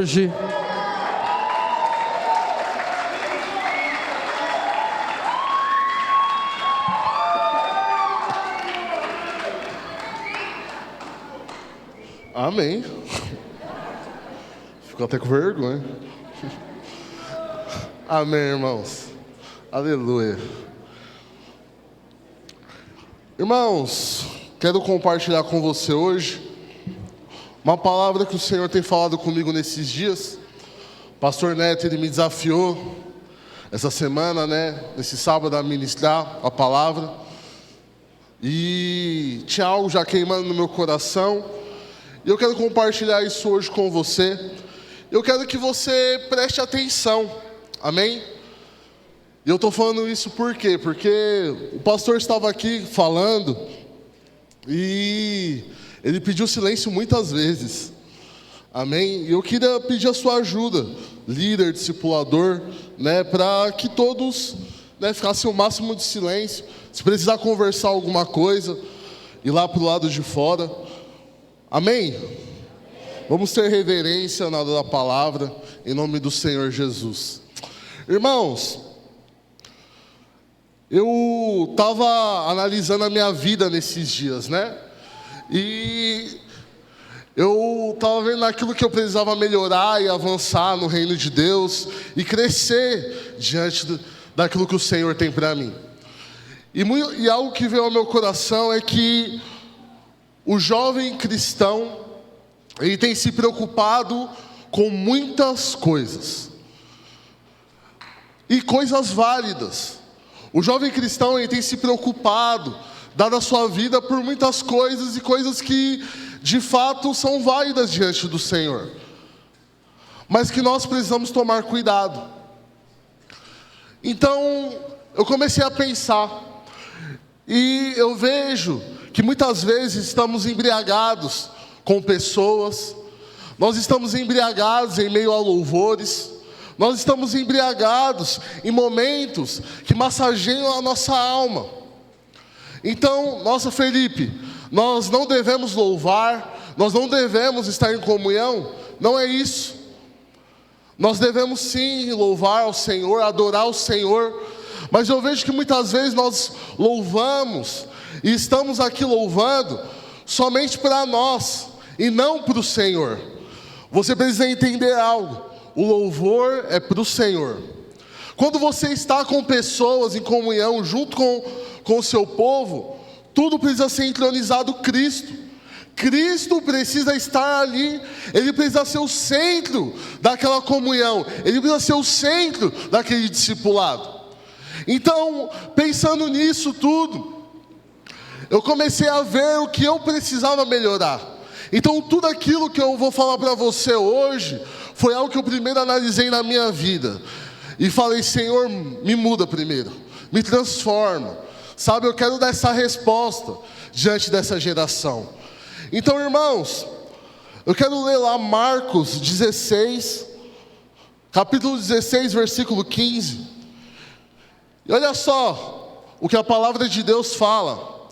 Hoje, amém. Ficou até com vergonha. Amém, irmãos. Aleluia. Irmãos, quero compartilhar com você hoje uma palavra que o Senhor tem falado comigo nesses dias. Pastor Neto, ele me desafiou essa semana, nesse sábado, a ministrar a palavra. E tinha algo já queimando no meu coração. E eu quero compartilhar isso hoje com você. Eu quero que você preste atenção. Amém? E eu estou falando isso por quê? Porque o pastor estava aqui falando e ele pediu silêncio muitas vezes. Amém? E eu queria pedir a sua ajuda, líder, discipulador, para que todos ficassem o máximo de silêncio. Se precisar conversar alguma coisa, ir lá para o lado de fora. Amém? Vamos ter reverência na hora da palavra, em nome do Senhor Jesus. Irmãos, eu estava analisando a minha vida nesses dias, E eu estava vendo aquilo que eu precisava melhorar e avançar no reino de Deus e crescer diante daquilo que o Senhor tem para mim. E algo que veio ao meu coração é que o jovem cristão, ele tem se preocupado com muitas coisas. E coisas válidas. O jovem cristão, ele tem se preocupado, dado a sua vida, por muitas coisas e coisas que de fato são válidas diante do Senhor, mas que nós precisamos tomar cuidado. Então eu comecei a pensar, e eu vejo que muitas vezes estamos embriagados com pessoas, nós estamos embriagados em meio a louvores, nós estamos embriagados em momentos que massageiam a nossa alma. Então, nossa, Felipe, nós não devemos louvar, nós não devemos estar em comunhão, não é isso. Nós devemos sim louvar ao Senhor, adorar ao Senhor, mas eu vejo que muitas vezes nós louvamos, e estamos aqui louvando somente para nós, e não para o Senhor. Você precisa entender algo, o louvor é para o Senhor. Quando você está com pessoas em comunhão, junto com o seu povo, tudo precisa ser entronizado Cristo. Cristo precisa estar ali, ele precisa ser o centro daquela comunhão, ele precisa ser o centro daquele discipulado. Então, pensando nisso tudo, eu comecei a ver o que eu precisava melhorar. Então, tudo aquilo que eu vou falar para você hoje, foi algo que eu primeiro analisei na minha vida. E falei, Senhor, me muda primeiro, me transforma. Sabe, eu quero dar essa resposta diante dessa geração. Então, irmãos, eu quero ler lá Marcos 16, capítulo 16, versículo 15. E olha só o que a palavra de Deus fala.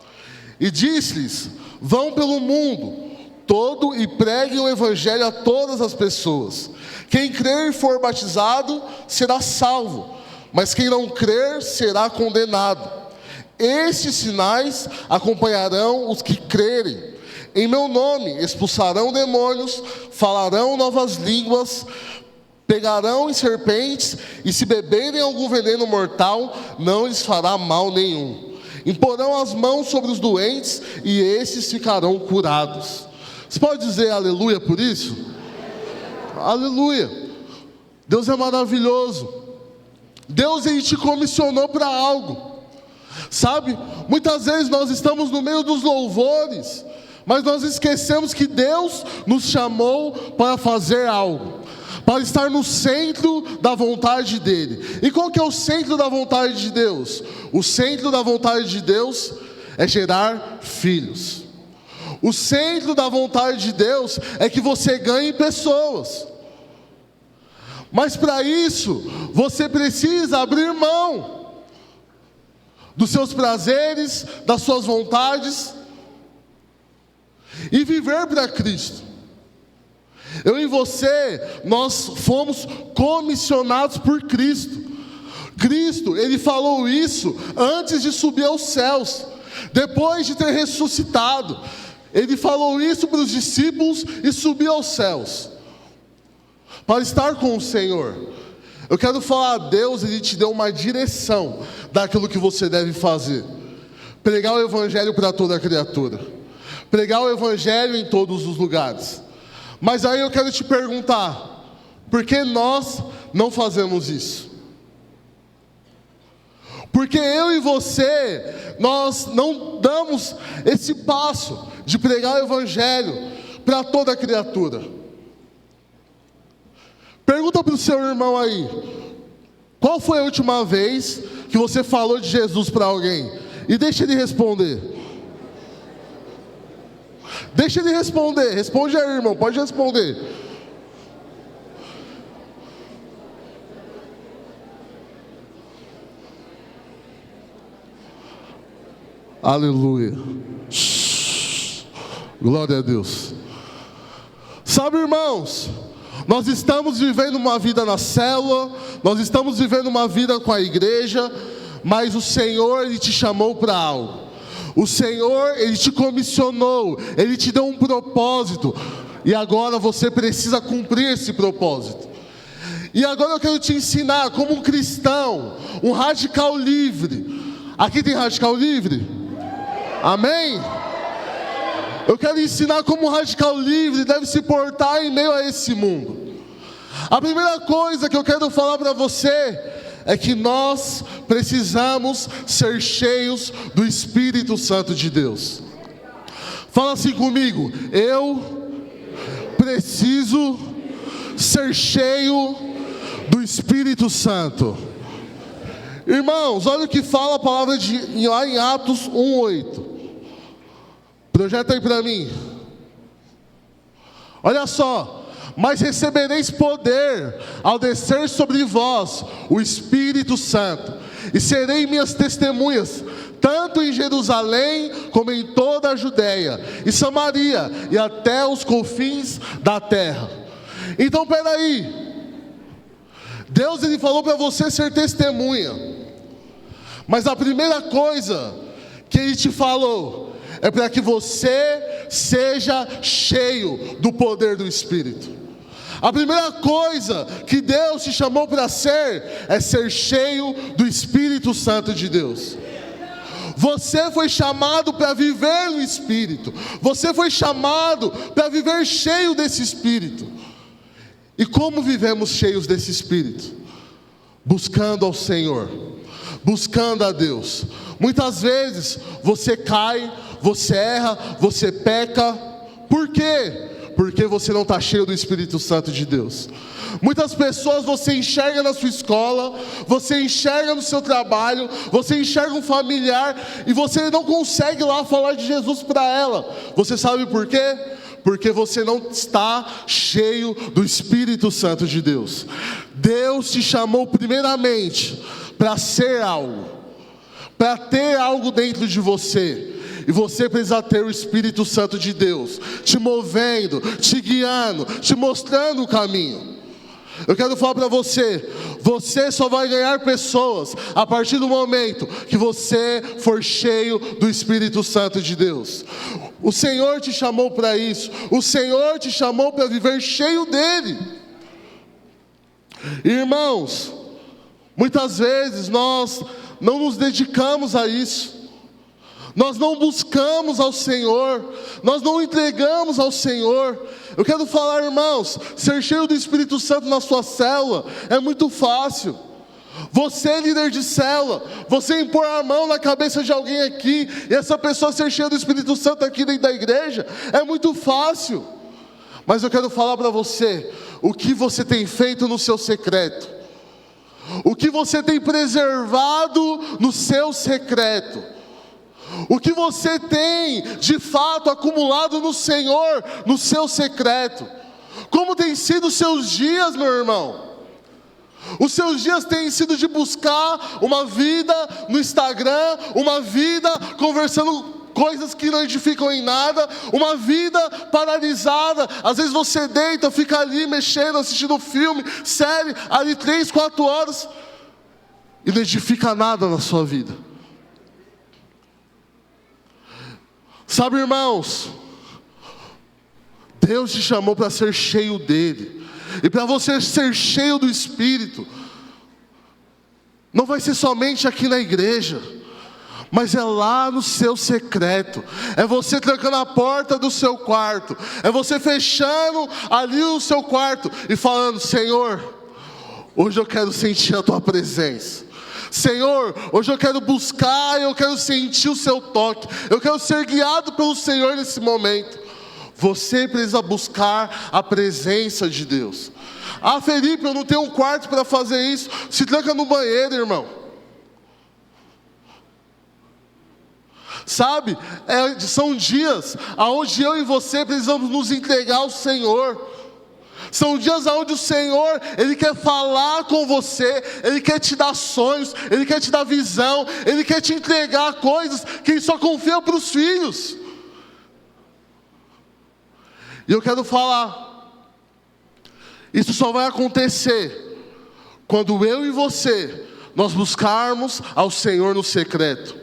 E disse-lhes, vão pelo mundo todo e preguem o evangelho a todas as pessoas. Quem crer e for batizado será salvo, mas quem não crer será condenado. Estes sinais acompanharão os que crerem. Em meu nome expulsarão demônios, falarão novas línguas, pegarão em serpentes, e se beberem algum veneno mortal, não lhes fará mal nenhum. Imporão as mãos sobre os doentes, e estes ficarão curados. Você pode dizer aleluia por isso? Aleluia. Deus é maravilhoso. Deus, ele te comissionou para algo. Sabe, muitas vezes nós estamos no meio dos louvores, mas nós esquecemos que Deus nos chamou para fazer algo, para estar no centro da vontade dEle. E qual que é o centro da vontade de Deus? O centro da vontade de Deus é gerar filhos. O centro da vontade de Deus é que você ganhe pessoas. Mas para isso, você precisa abrir mão dos seus prazeres, das suas vontades, e viver para Cristo. Eu e você, nós fomos comissionados por Cristo. Cristo, Ele falou isso antes de subir aos céus, depois de ter ressuscitado. Ele falou isso para os discípulos e subiu aos céus, para estar com o Senhor. Eu quero falar a Deus, Ele te deu uma direção daquilo que você deve fazer. Pregar o Evangelho para toda a criatura. Pregar o Evangelho em todos os lugares. Mas aí eu quero te perguntar, por que nós não fazemos isso? Porque eu e você, nós não damos esse passo de pregar o Evangelho para toda a criatura. Pergunta para o seu irmão aí, qual foi a última vez que você falou de Jesus para alguém? E deixa ele responder. Deixa ele responder. Responde aí, irmão, pode responder. Aleluia. Glória a Deus. Sabe, irmãos, nós estamos vivendo uma vida na célula, nós estamos vivendo uma vida com a igreja, mas o Senhor, Ele te chamou para algo. O Senhor, Ele te comissionou, Ele te deu um propósito, e agora você precisa cumprir esse propósito. E agora eu quero te ensinar como um cristão, um radical livre. Aqui tem radical livre? Amém? Eu quero ensinar como um radical livre deve se portar em meio a esse mundo. A primeira coisa que eu quero falar para você é que nós precisamos ser cheios do Espírito Santo de Deus. Fala assim comigo: eu preciso ser cheio do Espírito Santo. Irmãos, olha o que fala a palavra lá em Atos 1:8. Projeta aí para mim. Olha só: mas recebereis poder ao descer sobre vós o Espírito Santo, e serei minhas testemunhas, tanto em Jerusalém como em toda a Judéia e Samaria e até os confins da terra. Então, peraí, Deus, Ele falou para você ser testemunha, mas a primeira coisa que Ele te falou é para que você seja cheio do poder do Espírito. A primeira coisa que Deus te chamou para ser é ser cheio do Espírito Santo de Deus. Você foi chamado para viver no Espírito. Você foi chamado para viver cheio desse Espírito. E como vivemos cheios desse Espírito? Buscando ao Senhor, buscando a Deus. Muitas vezes você cai, você erra, você peca. Por quê? Porque você não está cheio do Espírito Santo de Deus. Muitas pessoas você enxerga na sua escola, você enxerga no seu trabalho, você enxerga um familiar e você não consegue lá falar de Jesus para ela. Você sabe por quê? Porque você não está cheio do Espírito Santo de Deus. Deus te chamou primeiramente para ser algo, para ter algo dentro de você. E você precisa ter o Espírito Santo de Deus te movendo, te guiando, te mostrando o caminho. Eu quero falar para você, você só vai ganhar pessoas a partir do momento que você for cheio do Espírito Santo de Deus. O Senhor te chamou para isso, o Senhor te chamou para viver cheio dele. Irmãos, muitas vezes nós não nos dedicamos a isso. Nós não buscamos ao Senhor, nós não entregamos ao Senhor. Eu quero falar, irmãos, ser cheio do Espírito Santo na sua célula é muito fácil. Você, líder de célula, você impor a mão na cabeça de alguém aqui e essa pessoa ser cheia do Espírito Santo aqui dentro da igreja, é muito fácil. Mas eu quero falar para você, o que você tem feito no seu secreto, o que você tem preservado no seu secreto, o que você tem de fato acumulado no Senhor, no seu secreto. Como tem sido os seus dias, meu irmão? Os seus dias têm sido de buscar uma vida no Instagram, uma vida conversando coisas que não edificam em nada, uma vida paralisada. Às vezes você deita, fica ali mexendo, assistindo filme, série, ali 3, 4 horas, e não edifica nada na sua vida. Sabe, irmãos, Deus te chamou para ser cheio dele. E para você ser cheio do Espírito, não vai ser somente aqui na igreja, mas é lá no seu secreto. É você trancando a porta do seu quarto, é você fechando ali o seu quarto e falando: Senhor, hoje eu quero sentir a tua presença. Senhor, hoje eu quero buscar, eu quero sentir o seu toque, eu quero ser guiado pelo Senhor nesse momento. Você precisa buscar a presença de Deus. Ah, Felipe, eu não tenho um quarto para fazer isso. Se tranca no banheiro, irmão. Sabe, são dias onde eu e você precisamos nos entregar ao Senhor. São dias onde o Senhor, Ele quer falar com você, Ele quer te dar sonhos, Ele quer te dar visão, Ele quer te entregar coisas que Ele só confia para os filhos. E eu quero falar, isso só vai acontecer quando eu e você, nós buscarmos ao Senhor no secreto.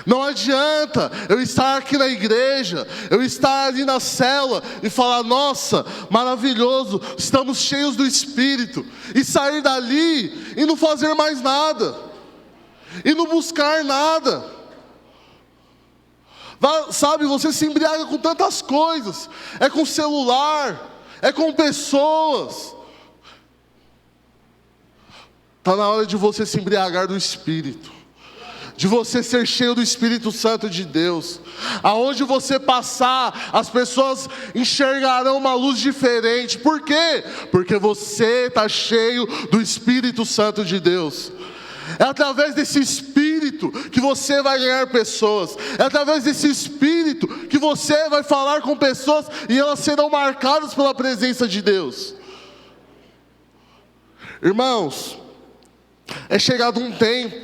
Não adianta eu estar aqui na igreja, eu estar ali na célula e falar: nossa, maravilhoso, estamos cheios do Espírito, e sair dali e não fazer mais nada, e não buscar nada. Sabe, você se embriaga com tantas coisas, é com celular, é com pessoas. Está na hora de você se embriagar do Espírito, de você ser cheio do Espírito Santo de Deus. Aonde você passar, as pessoas enxergarão uma luz diferente. Por quê? Porque você está cheio do Espírito Santo de Deus. É através desse Espírito que você vai ganhar pessoas. É através desse Espírito que você vai falar com pessoas e elas serão marcadas pela presença de Deus. Irmãos, é chegado um tempo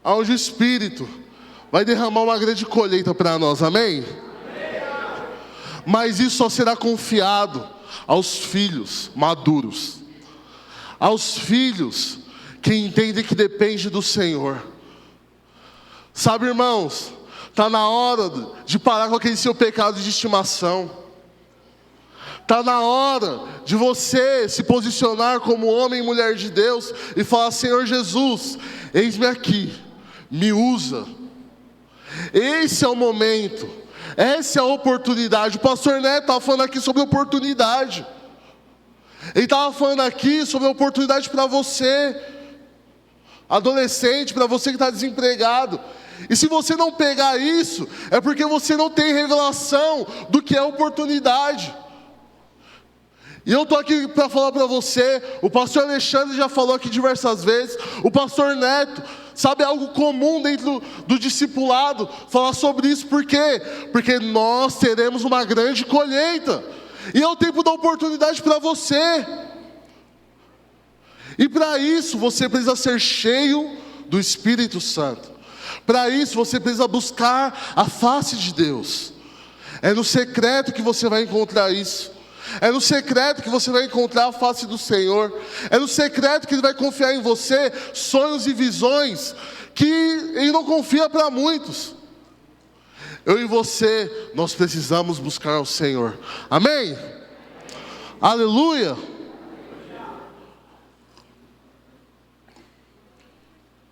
onde o Espírito vai derramar uma grande colheita para nós, amém? Mas isso só será confiado aos filhos maduros, aos filhos que entendem que depende do Senhor. Sabe, irmãos, está na hora de parar com aquele seu pecado de estimação. Está na hora de você se posicionar como homem e mulher de Deus e falar: Senhor Jesus, eis-me aqui, me usa. Esse é o momento, essa é a oportunidade. O pastor Neto estava falando aqui sobre oportunidade. Ele estava falando aqui sobre a oportunidade para você, adolescente, para você que está desempregado. E se você não pegar isso, é porque você não tem revelação do que é oportunidade. E eu estou aqui para falar para você, o pastor Alexandre já falou aqui diversas vezes, o pastor Neto, sabe, é algo comum dentro do discipulado, falar sobre isso. Por quê? Porque nós teremos uma grande colheita, e é o tempo da oportunidade para você. E para isso você precisa ser cheio do Espírito Santo. Para isso você precisa buscar a face de Deus. É no secreto que você vai encontrar isso. É no secreto que você vai encontrar a face do Senhor. É no secreto que Ele vai confiar em você sonhos e visões que Ele não confia para muitos. Eu e você, nós precisamos buscar ao Senhor. Amém? Aleluia!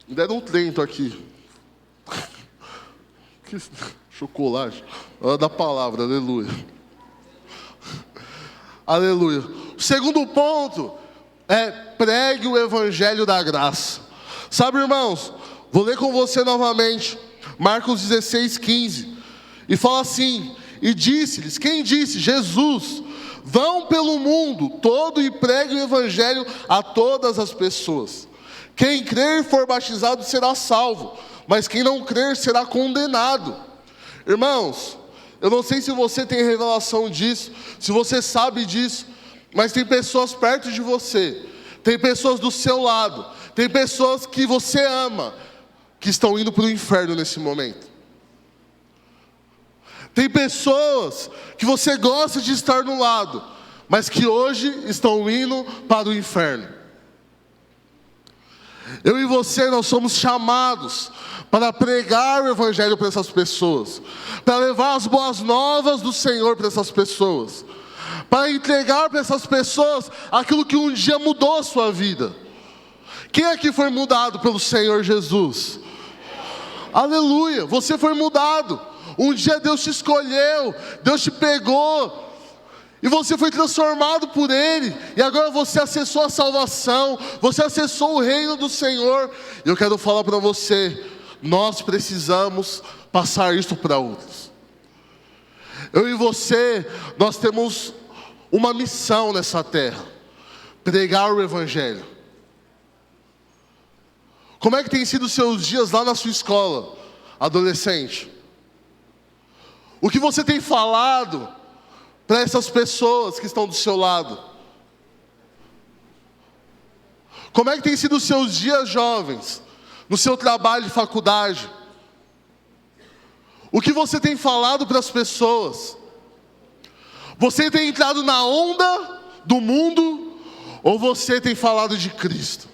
Me deram um trento aqui. Que chocolate. Hora da palavra, aleluia. Aleluia. O segundo ponto é: pregue o Evangelho da graça. Sabe, irmãos, vou ler com você novamente Marcos 16, 15. E fala assim: e disse-lhes, quem disse? Jesus: vão pelo mundo todo e pregue o Evangelho a todas as pessoas. Quem crer e for batizado será salvo, mas quem não crer será condenado. Irmãos, eu não sei se você tem revelação disso, se você sabe disso, mas tem pessoas perto de você, tem pessoas do seu lado, tem pessoas que você ama, que estão indo para o inferno nesse momento. Tem pessoas que você gosta de estar no lado, mas que hoje estão indo para o inferno. Eu e você, nós somos chamados para pregar o Evangelho para essas pessoas, para levar as boas novas do Senhor para essas pessoas, para entregar para essas pessoas aquilo que um dia mudou a sua vida. Quem aqui foi mudado pelo Senhor Jesus? Aleluia, você foi mudado. Um dia Deus te escolheu, Deus te pegou, e você foi transformado por Ele, e agora você acessou a salvação, você acessou o reino do Senhor. E eu quero falar para você, nós precisamos passar isso para outros. Eu e você, nós temos uma missão nessa terra: pregar o Evangelho. Como é que tem sido os seus dias lá na sua escola, adolescente? O que você tem falado para essas pessoas que estão do seu lado? Como é que tem sido os seus dias, jovens, no seu trabalho de faculdade? O que você tem falado para as pessoas? Você tem entrado na onda do mundo ou você tem falado de Cristo?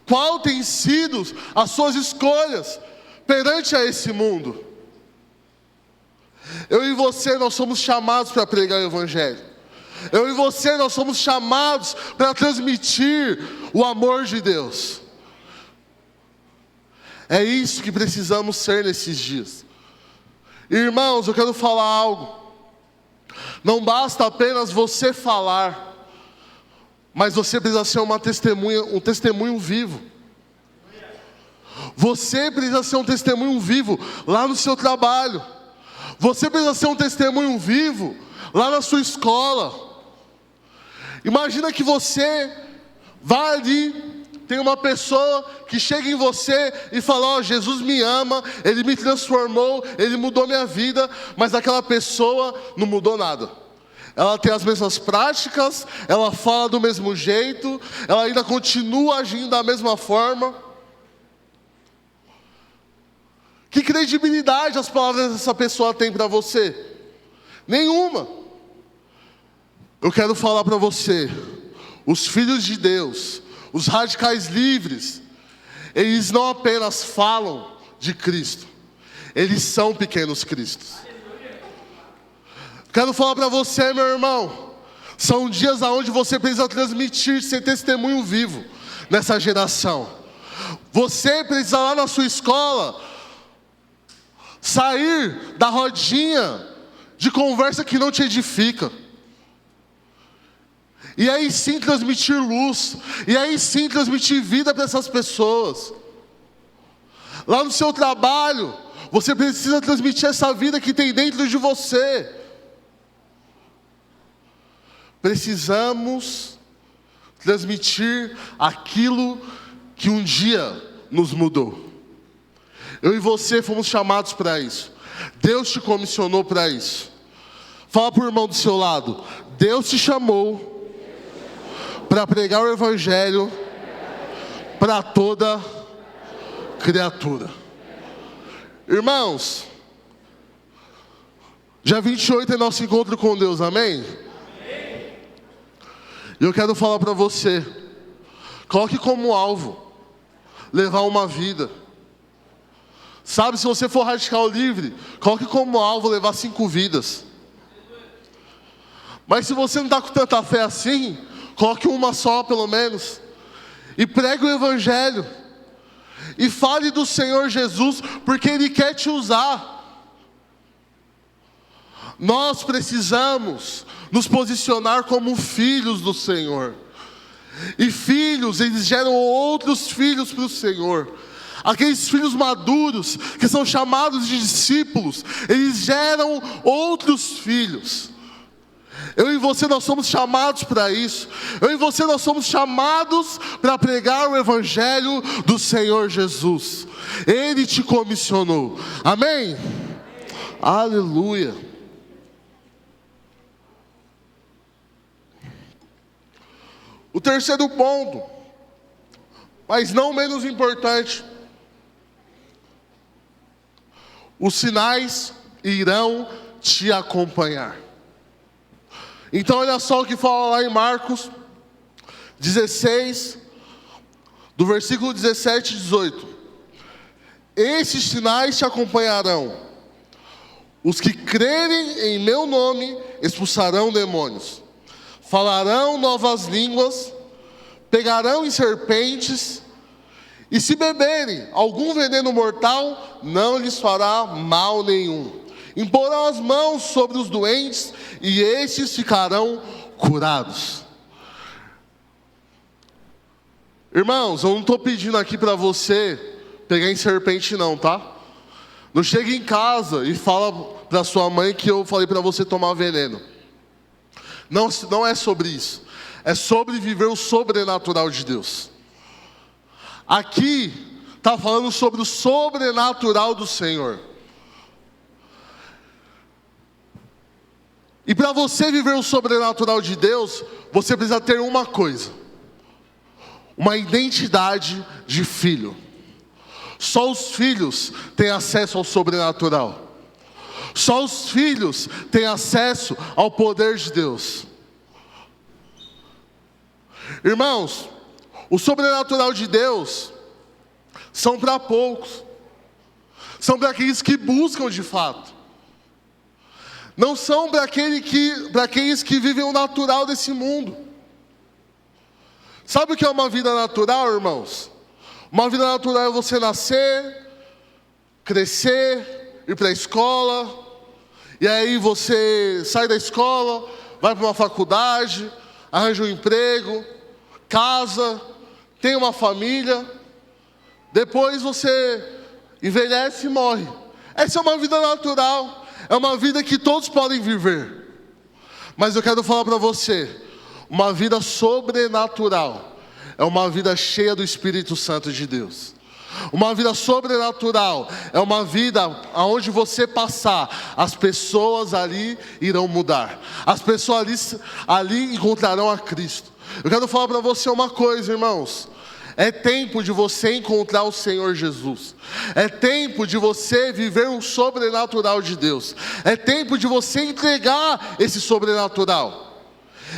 Qual tem sido as suas escolhas perante a esse mundo? Eu e você, nós somos chamados para pregar o Evangelho. Eu e você, nós somos chamados para transmitir o amor de Deus. É isso que precisamos ser nesses dias. Irmãos, eu quero falar algo. Não basta apenas você falar, mas você precisa ser uma testemunha, um testemunho vivo. Você precisa ser um testemunho vivo lá no seu trabalho. Você precisa ser um testemunho vivo lá na sua escola. Imagina que você vai ali, tem uma pessoa que chega em você e fala: ó, Jesus me ama, Ele me transformou, Ele mudou minha vida. Mas aquela pessoa não mudou nada. Ela tem as mesmas práticas, ela fala do mesmo jeito, ela ainda continua agindo da mesma forma. Que credibilidade as palavras dessa pessoa têm para você? Nenhuma. Eu quero falar para você, os filhos de Deus, os radicais livres, eles não apenas falam de Cristo, eles são pequenos cristos. Quero falar para você, meu irmão, são dias onde você precisa transmitir, ser testemunho vivo nessa geração. Você precisa lá na sua escola sair da rodinha de conversa que não te edifica. E aí sim transmitir luz. E aí sim transmitir vida para essas pessoas. Lá no seu trabalho, você precisa transmitir essa vida que tem dentro de você. Precisamos transmitir aquilo que um dia nos mudou. Eu e você fomos chamados para isso. Deus te comissionou para isso. Fala para o irmão do seu lado: Deus te chamou para pregar o Evangelho para toda criatura. Irmãos, dia 28 é nosso encontro com Deus, amém? E eu quero falar para você, coloque como alvo levar uma vida. Sabe, se você for radical livre, coloque como alvo levar 5 vidas. Mas se você não está com tanta fé assim, coloque uma só pelo menos. E pregue o Evangelho. E fale do Senhor Jesus, porque Ele quer te usar. Nós precisamos nos posicionar como filhos do Senhor. E filhos, eles geram outros filhos para o Senhor. Aqueles filhos maduros, que são chamados de discípulos, eles geram outros filhos. Eu e você, nós somos chamados para isso. Eu e você, nós somos chamados para pregar o Evangelho do Senhor Jesus. Ele te comissionou. Amém? Aleluia. O terceiro ponto, mas não menos importante: os sinais irão te acompanhar. Então olha só o que fala lá em Marcos 16, do versículo 17 e 18. Esses sinais te acompanharão. Os que crerem em meu nome expulsarão demônios. Falarão novas línguas. Pegarão em serpentes. E se beberem algum veneno mortal, não lhes fará mal nenhum. Imporão as mãos sobre os doentes e estes ficarão curados. Irmãos, eu não estou pedindo aqui para você pegar em serpente não, tá? Não chegue em casa e fala para sua mãe que eu falei para você tomar veneno. Não é sobre isso. É sobre viver o sobrenatural de Deus. Aqui está falando sobre o sobrenatural do Senhor. E para você viver o sobrenatural de Deus, você precisa ter uma coisa: uma identidade de filho. Só os filhos têm acesso ao sobrenatural. Só os filhos têm acesso ao poder de Deus. Irmãos, o sobrenatural de Deus são para poucos. São para aqueles que buscam de fato. Não são para aqueles que vivem o natural desse mundo. Sabe o que é uma vida natural, irmãos? Uma vida natural é você nascer, crescer, ir para a escola, e aí você sai da escola, vai para uma faculdade, arranja um emprego, casa, tem uma família, depois você envelhece e morre. Essa é uma vida natural, é uma vida que todos podem viver. Mas eu quero falar para você, uma vida sobrenatural é uma vida cheia do Espírito Santo de Deus. Uma vida sobrenatural é uma vida onde você passar, as pessoas ali irão mudar. As pessoas ali encontrarão a Cristo. Eu quero falar para você uma coisa, irmãos. É tempo de você encontrar o Senhor Jesus. É tempo de você viver um sobrenatural de Deus. É tempo de você entregar esse sobrenatural.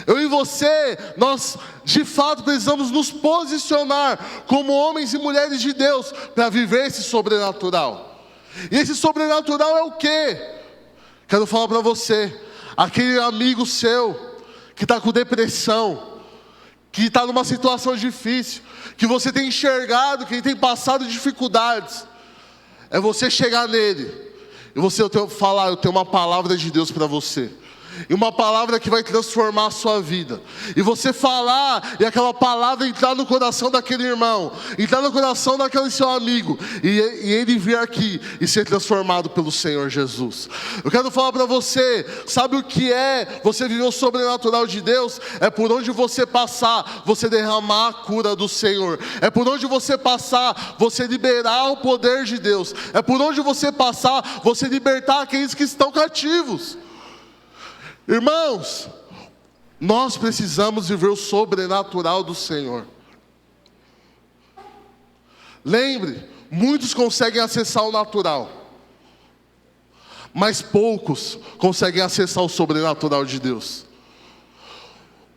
Eu e você, nós de fato precisamos nos posicionar como homens e mulheres de Deus para viver esse sobrenatural. E esse sobrenatural é o quê? Quero falar para você, aquele amigo seu que está com depressão, que está numa situação difícil, que você tem enxergado, que ele tem passado dificuldades, é você chegar nele e você falar: eu tenho uma palavra de Deus para você. E uma palavra que vai transformar a sua vida. E você falar, e aquela palavra entrar no coração daquele irmão, entrar no coração daquele seu amigo, e ele vir aqui e ser transformado pelo Senhor Jesus. Eu quero falar para você, sabe o que é você viver o sobrenatural de Deus? É por onde você passar, você derramar a cura do Senhor. É por onde você passar, você liberar o poder de Deus. É por onde você passar, você libertar aqueles que estão cativos. Irmãos, nós precisamos viver o sobrenatural do Senhor. Lembre, muitos conseguem acessar o natural, mas poucos conseguem acessar o sobrenatural de Deus.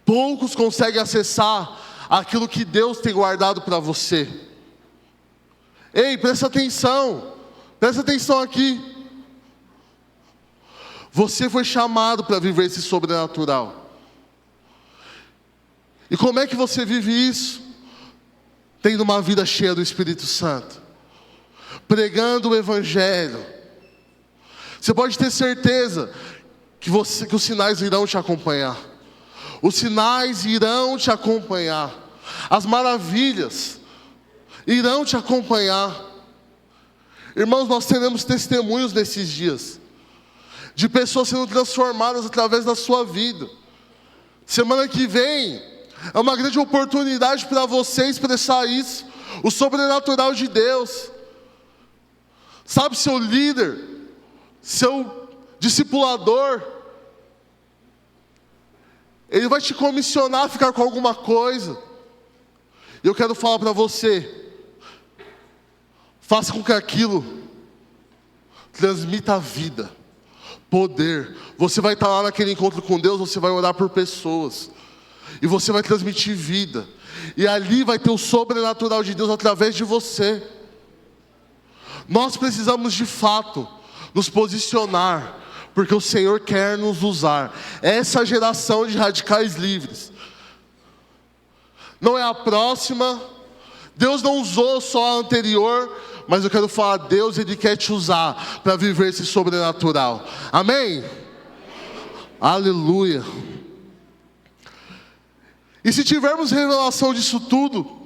Poucos conseguem acessar aquilo que Deus tem guardado para você. Ei, presta atenção aqui. Você foi chamado para viver esse sobrenatural. E como é que você vive isso? Tendo uma vida cheia do Espírito Santo, pregando o Evangelho. Você pode ter certeza que os sinais irão te acompanhar. Os sinais irão te acompanhar. As maravilhas irão te acompanhar. Irmãos, nós teremos testemunhos nesses dias de pessoas sendo transformadas através da sua vida. Semana que vem é uma grande oportunidade para você expressar isso, o sobrenatural de Deus. Sabe, seu líder, seu discipulador, ele vai te comissionar a ficar com alguma coisa. E eu quero falar para você, faça com que aquilo transmita vida, poder. Você vai estar lá naquele encontro com Deus, você vai orar por pessoas. E você vai transmitir vida. E ali vai ter o sobrenatural de Deus através de você. Nós precisamos de fato nos posicionar, porque o Senhor quer nos usar. Essa geração de radicais livres não é a próxima. Deus não usou só a anterior, mas eu quero falar, Deus, Ele quer te usar para viver esse sobrenatural. Amém? Aleluia. E se tivermos revelação disso tudo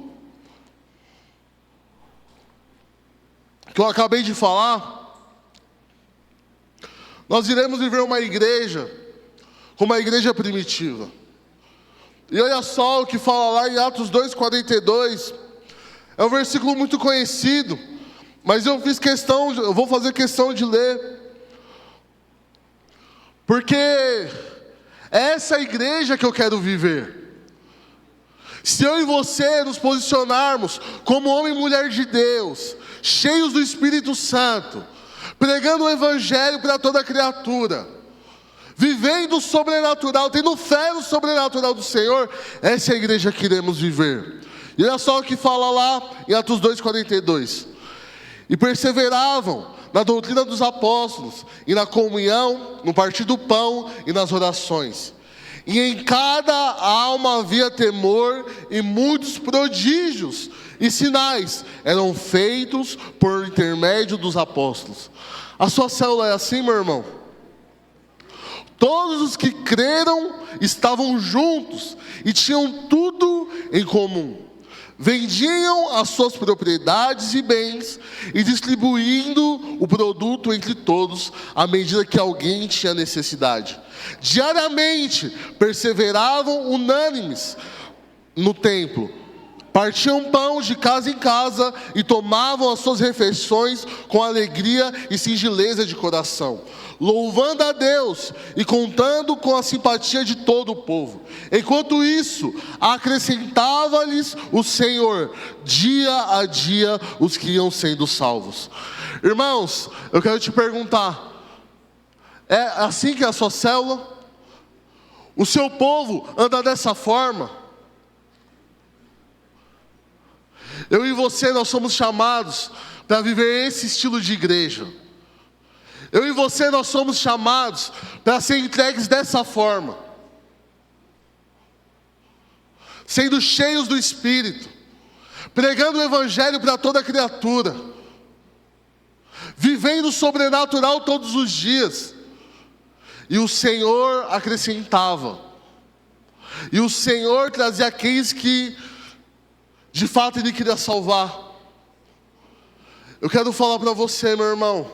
que eu acabei de falar, nós iremos viver uma igreja como a igreja primitiva. E olha só o que fala lá em Atos 2:42. É um versículo muito conhecido, mas eu vou fazer questão de ler, porque é essa igreja que eu quero viver. Se eu e você nos posicionarmos como homem e mulher de Deus, cheios do Espírito Santo, pregando o Evangelho para toda criatura, vivendo o sobrenatural, tendo fé no sobrenatural do Senhor, essa é a igreja que iremos viver. E olha só o que fala lá em Atos 2:42. E perseveravam na doutrina dos apóstolos, e na comunhão, no partir do pão e nas orações. E em cada alma havia temor, e muitos prodígios e sinais eram feitos por intermédio dos apóstolos. A sua célula é assim, meu irmão? Todos os que creram estavam juntos e tinham tudo em comum. Vendiam as suas propriedades e bens e distribuindo o produto entre todos, à medida que alguém tinha necessidade. Diariamente perseveravam unânimes no templo, partiam pão de casa em casa e tomavam as suas refeições com alegria e singeleza de coração, louvando a Deus e contando com a simpatia de todo o povo. Enquanto isso, acrescentava-lhes o Senhor, dia a dia, os que iam sendo salvos. Irmãos, eu quero te perguntar, é assim que é a sua célula? O seu povo anda dessa forma? Eu e você, nós somos chamados para viver esse estilo de igreja. Eu e você, nós somos chamados para ser entregues dessa forma, sendo cheios do Espírito, pregando o Evangelho para toda criatura, vivendo o sobrenatural todos os dias. E o Senhor acrescentava, e o Senhor trazia aqueles que de fato Ele queria salvar. Eu quero falar para você, meu irmão,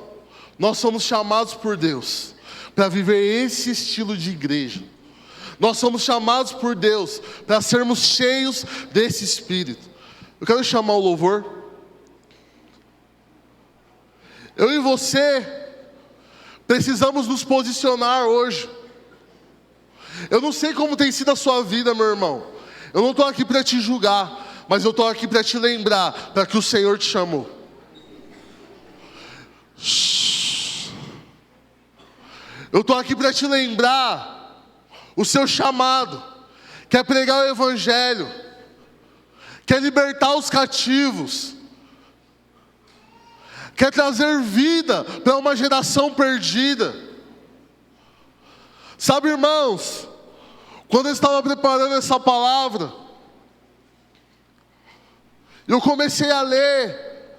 nós somos chamados por Deus para viver esse estilo de igreja. Nós somos chamados por Deus para sermos cheios desse Espírito. Eu quero chamar o louvor. Eu e você precisamos nos posicionar hoje. Eu não sei como tem sido a sua vida, meu irmão. Eu não estou aqui para te julgar, mas eu estou aqui para te lembrar para que o Senhor te chamou. Eu estou aqui para te lembrar o seu chamado, que é pregar o Evangelho, que é libertar os cativos, quer trazer vida para uma geração perdida. Sabe, irmãos, quando eu estava preparando essa palavra, eu comecei a ler,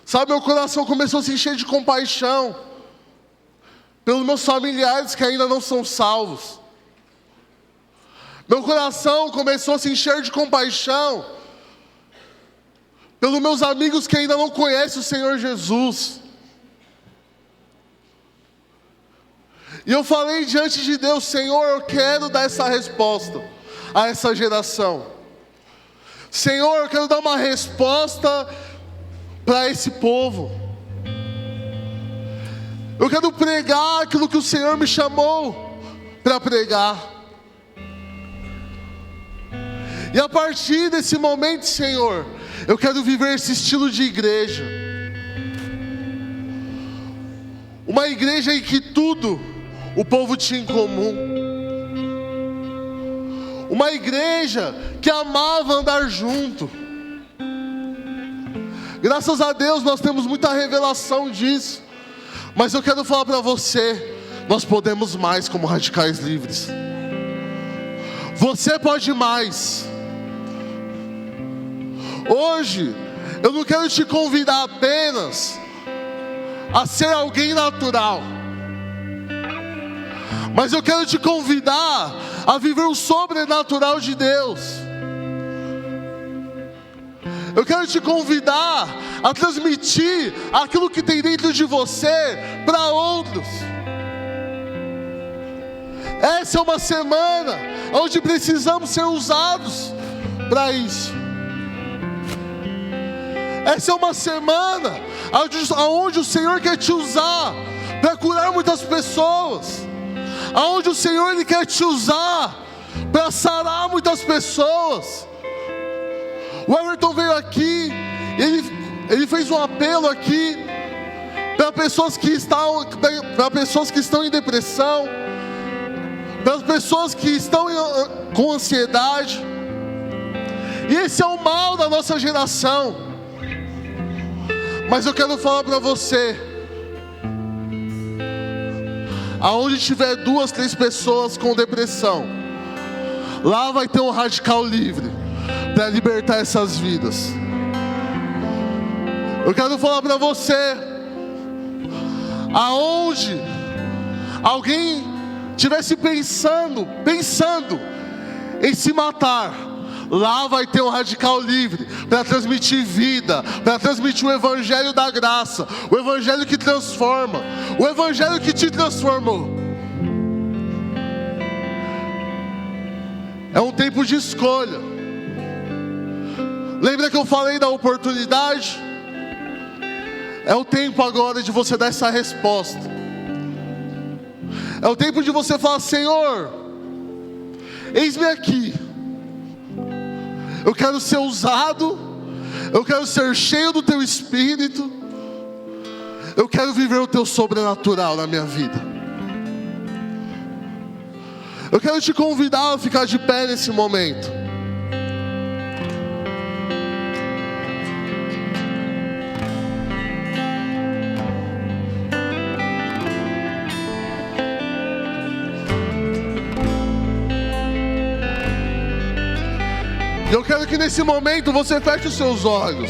sabe, meu coração começou a se encher de compaixão pelos meus familiares que ainda não são salvos. Meu coração começou a se encher de compaixão pelos meus amigos que ainda não conhecem o Senhor Jesus. E eu falei diante de Deus: Senhor, eu quero dar essa resposta a essa geração. Senhor, eu quero dar uma resposta para esse povo. Eu quero pregar aquilo que o Senhor me chamou para pregar. E a partir desse momento, Senhor, eu quero viver esse estilo de igreja. Uma igreja em que tudo o povo tinha em comum. Uma igreja que amava andar junto. Graças a Deus nós temos muita revelação disso. Mas eu quero falar para você, nós podemos mais como radicais livres. Você pode mais. Hoje, eu não quero te convidar apenas a ser alguém natural, mas eu quero te convidar a viver o sobrenatural de Deus. Eu quero te convidar a transmitir aquilo que tem dentro de você para outros. Essa é uma semana onde precisamos ser usados para isso. Essa é uma semana onde o Senhor quer te usar para curar muitas pessoas. Onde o Senhor Ele quer te usar para sarar muitas pessoas. O Everton veio aqui, ele fez um apelo aqui para pessoas que estão em depressão, para as pessoas que estão com ansiedade. E esse é o mal da nossa geração. Mas eu quero falar para você, aonde tiver 2, 3 pessoas com depressão, lá vai ter um radical livre para libertar essas vidas. Eu quero falar para você, aonde alguém tivesse pensando em se matar, lá vai ter um radical livre para transmitir vida, para transmitir o evangelho da graça, o evangelho que transforma, o evangelho que te transformou. É um tempo de escolha. Lembra que eu falei da oportunidade? É o tempo agora de você dar essa resposta. É o tempo de você falar: Senhor, eis-me aqui. Eu quero ser usado, eu quero ser cheio do Teu Espírito, eu quero viver o Teu sobrenatural na minha vida. Eu quero te convidar a ficar de pé nesse momento. Eu quero que nesse momento você feche os seus olhos.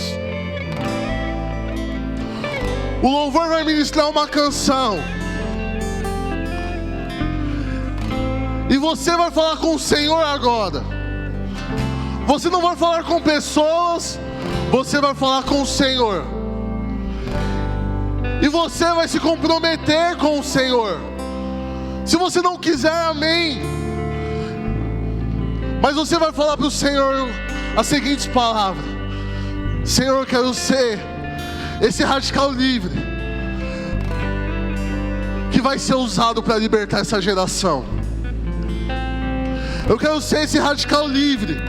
O louvor vai ministrar uma canção. E você vai falar com o Senhor agora. Você não vai falar com pessoas, você vai falar com o Senhor. E você vai se comprometer com o Senhor. Se você não quiser, amém. Mas você vai falar para o Senhor as seguintes palavras: Senhor, eu quero ser esse radical livre que vai ser usado para libertar essa geração. Eu quero ser esse radical livre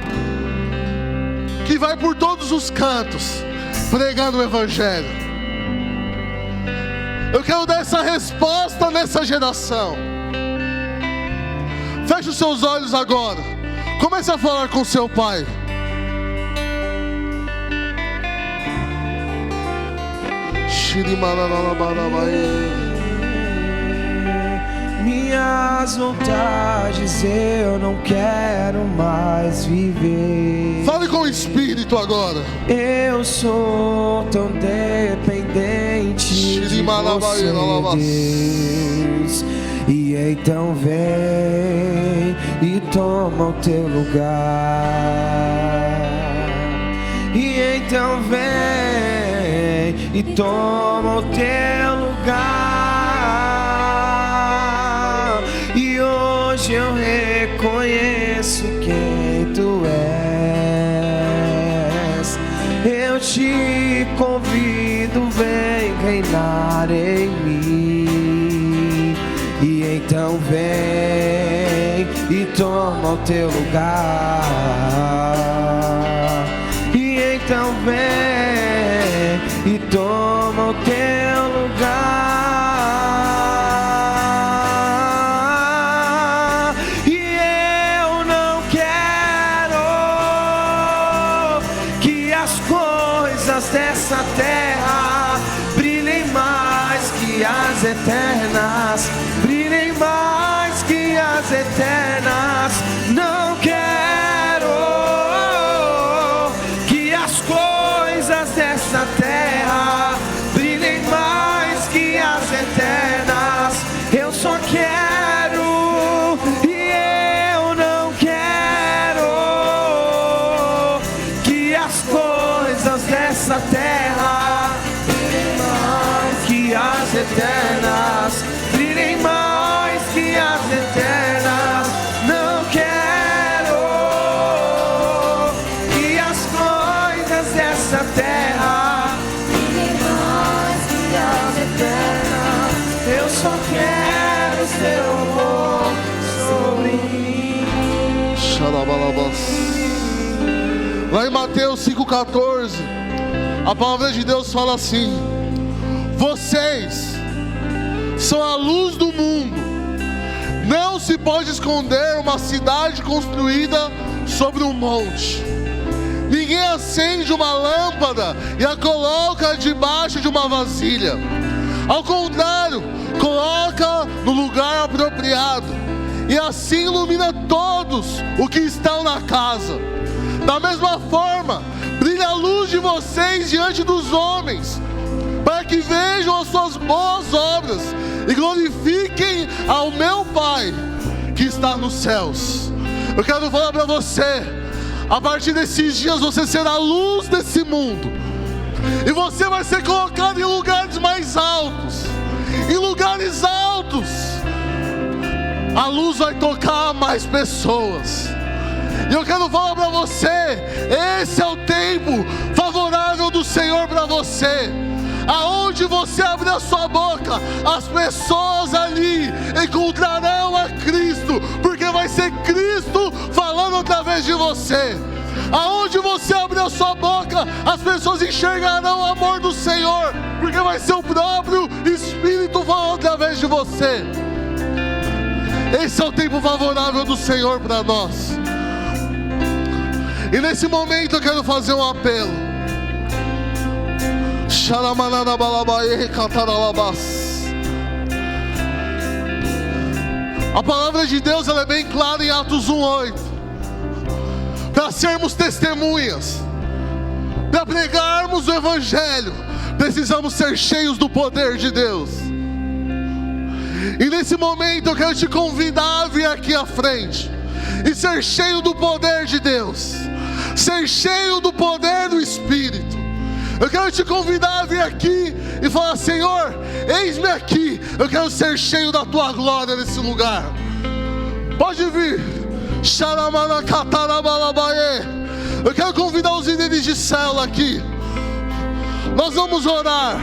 que vai por todos os cantos pregando o evangelho. Eu quero dar essa resposta nessa geração. Feche os seus olhos agora. Comece a falar com seu pai. Minhas vontades eu não quero mais viver. Fale com o Espírito agora. Eu sou tão dependente de você, Deus. E então vem e toma o teu lugar. E então vem e toma o teu lugar. E hoje eu reconheço quem tu és. Eu te convido, vem reinar em mim. E então vem e toma o teu lugar. E então vem e toma o teu lugar. Não quero que as coisas dessa terra brilhem mais que as eternas. Eu só quero, e eu não quero que as coisas dessa terra brilhem mais que as eternas, brilhem mais que as eternas. Não quero que as coisas dessa terra brilhem mais que as eternas. Eu só quero seu amor sobre mim. Lá em Mateus 5,14, a palavra de Deus fala assim: vocês são a luz do mundo. Não se pode esconder uma cidade construída sobre um monte. Ninguém acende uma lâmpada e a coloca debaixo de uma vasilha. Ao contrário, coloca no lugar apropriado, e assim ilumina todos os que estão na casa. Da mesma forma, brilha a luz de vocês diante dos homens, para que vejam as suas boas obras e glorifiquem ao meu Pai que está nos céus. Eu quero falar para você, a partir desses dias você será a luz desse mundo, e você vai ser colocado em lugares mais altos. Em lugares altos, a luz vai tocar mais pessoas. E eu quero falar para você, esse é o tempo favorável do Senhor para você. Aonde você abrir a sua boca, as pessoas ali encontrarão a Cristo, porque vai ser Cristo falando através de você. Aonde você abrir a sua boca, as pessoas enxergarão o amor do Senhor, porque vai ser o próprio Espírito falando através de você. Esse é o tempo favorável do Senhor para nós. E nesse momento eu quero fazer um apelo. A palavra de Deus, ela é bem clara em Atos 1:8. Para sermos testemunhas, para pregarmos o Evangelho, precisamos ser cheios do poder de Deus. E nesse momento eu quero te convidar a vir aqui à frente e ser cheio do poder de Deus, ser cheio do poder do Espírito. Eu quero te convidar a vir aqui e falar: Senhor, eis-me aqui, eu quero ser cheio da Tua glória nesse lugar. Pode vir. Eu quero convidar os líderes de célula aqui. Nós vamos orar.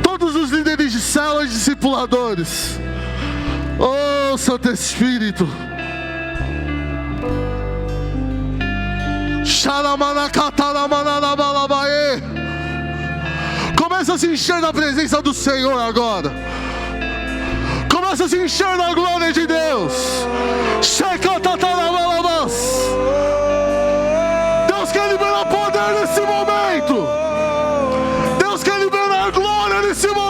Todos os líderes de célula e discipuladores. Oh, Santo Espírito. Começa a se encher da presença do Senhor agora. Começa a se encher da glória de Deus. Deus quer liberar poder nesse momento. Deus quer liberar glória nesse momento.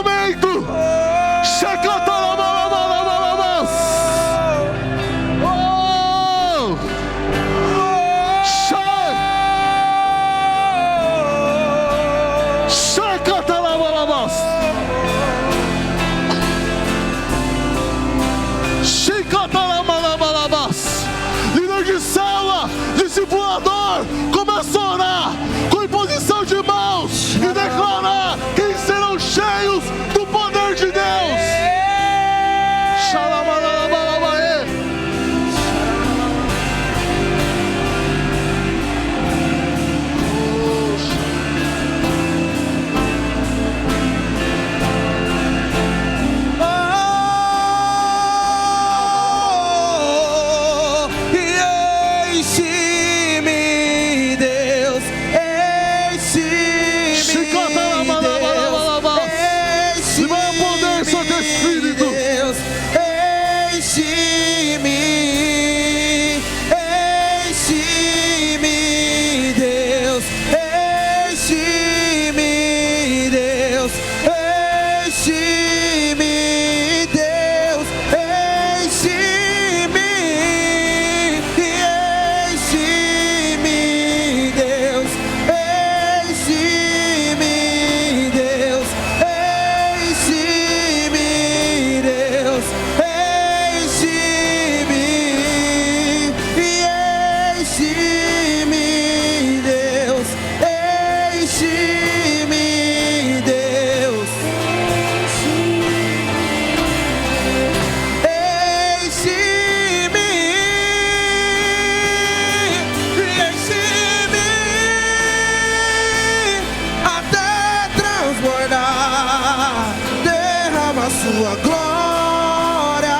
derrama sua glória,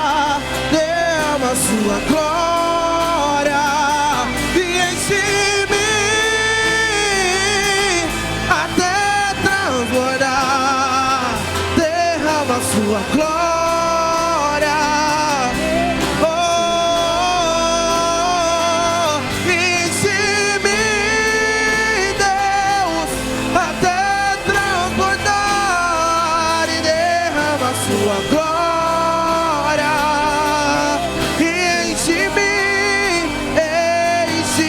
derrama sua glória, e enche até transbordar, derrama sua glória, oh, enche-me, Deus, até transbordar, e derrama sua glória, e enche-me, Deus,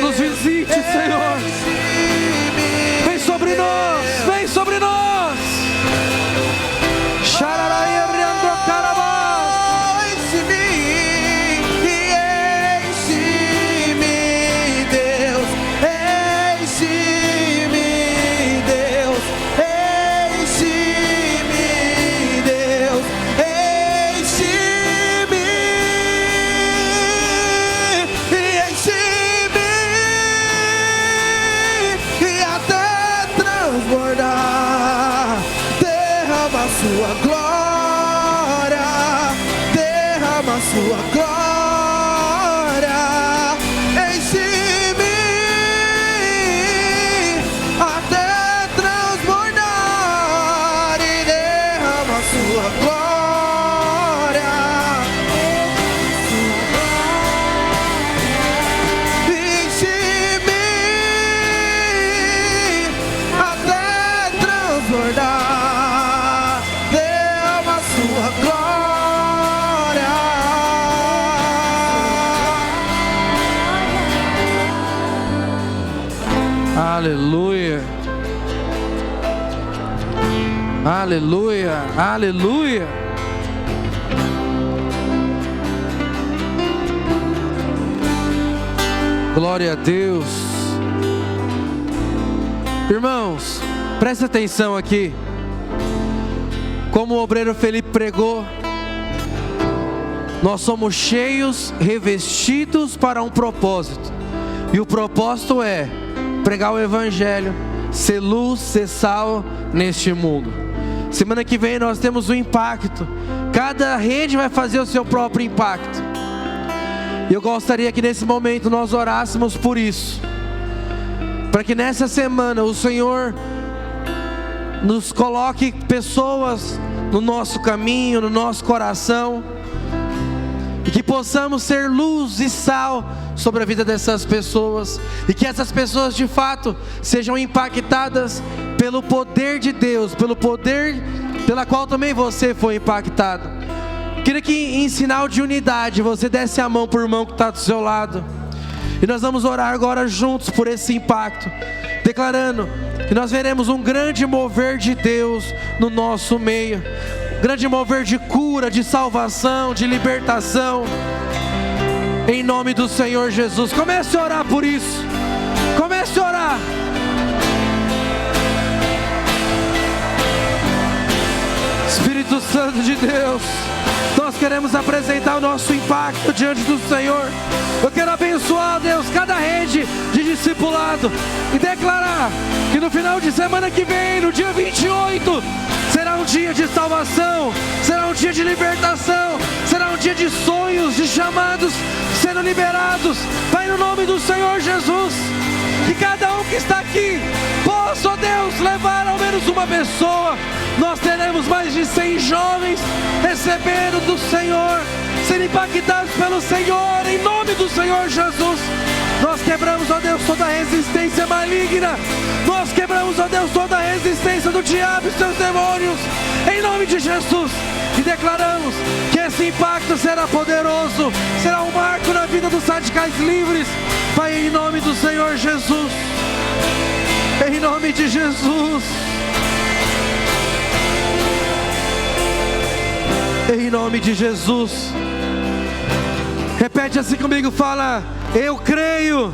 nos visite, Senhor. Vem sobre nós, vem sobre nós. sua glória, derrama sua glória, enche-me até transbordar, e derrama sua glória, enche-me até transbordar. Aleluia, aleluia, aleluia. Glória a Deus. Irmãos, presta atenção aqui. Como o obreiro Felipe pregou, nós somos cheios, revestidos para um propósito. E o propósito é pregar o Evangelho, ser luz, ser sal neste mundo. Semana que vem nós temos um impacto. Cada rede vai fazer o seu próprio impacto. E eu gostaria que nesse momento nós orássemos por isso, para que nessa semana o Senhor nos coloque pessoas no nosso caminho, no nosso coração, e que possamos ser luz e sal sobre a vida dessas pessoas, e que essas pessoas de fato sejam impactadas pelo poder de Deus, pelo poder pela qual também você foi impactado. Queria que em sinal de unidade você desse a mão por irmão que está do seu lado, e nós vamos orar agora juntos por esse impacto, declarando que nós veremos um grande mover de Deus no nosso meio, grande mover de cura, de salvação, de libertação, em nome do Senhor Jesus. Comece a orar por isso, comece a orar. Espírito Santo de Deus, nós queremos apresentar o nosso impacto diante do Senhor. Eu quero abençoar, Deus, cada rede de discipulado e declarar que no final de semana que vem, no dia 28, será um dia de salvação, será um dia de libertação, será um dia de sonhos, de chamados sendo liberados. Pai, no nome do Senhor Jesus, que cada um que está aqui possa, ó Deus, levar ao menos uma pessoa. Nós teremos mais de 100 jovens recebendo do Senhor, sendo impactados pelo Senhor, em nome do Senhor Jesus. Nós quebramos, ó Deus, toda a resistência maligna. Nós quebramos, ó Deus, toda a resistência do diabo e seus demônios, em nome de Jesus. E declaramos que esse impacto será poderoso, será um marco na vida dos radicais livres. Pai, em nome do Senhor Jesus, em nome de Jesus, em nome de Jesus. Repete assim comigo, fala: eu creio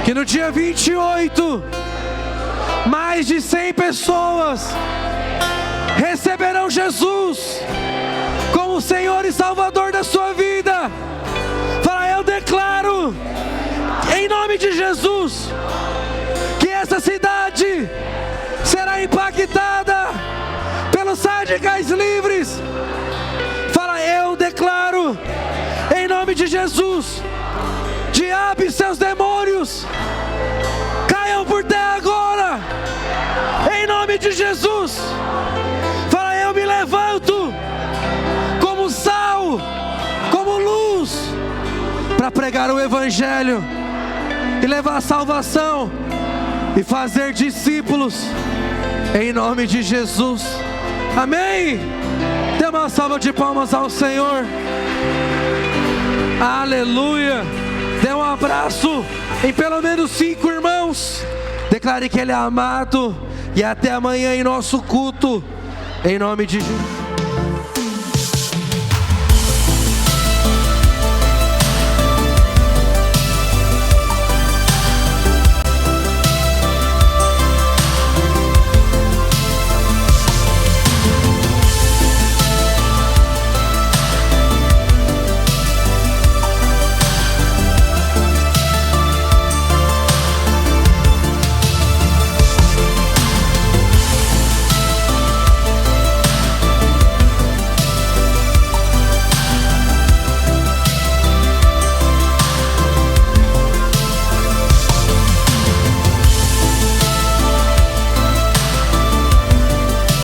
que no dia 28, mais de 100 pessoas receberão Jesus como Senhor e Salvador da sua vida. Fala, eu declaro, em nome de Jesus, que essa cidade será impactada pelos radicais livres. Fala, eu declaro, em nome de Jesus, diabo e seus demônios caiam por terra agora, em nome de Jesus. Fala, eu me levanto como sal, como luz, para pregar o Evangelho e levar a salvação e fazer discípulos, em nome de Jesus. Amém. Dê uma salva de palmas ao Senhor. Aleluia. Dê um abraço em pelo menos 5 irmãos. Declare que Ele é amado. E até amanhã em nosso culto, em nome de Jesus.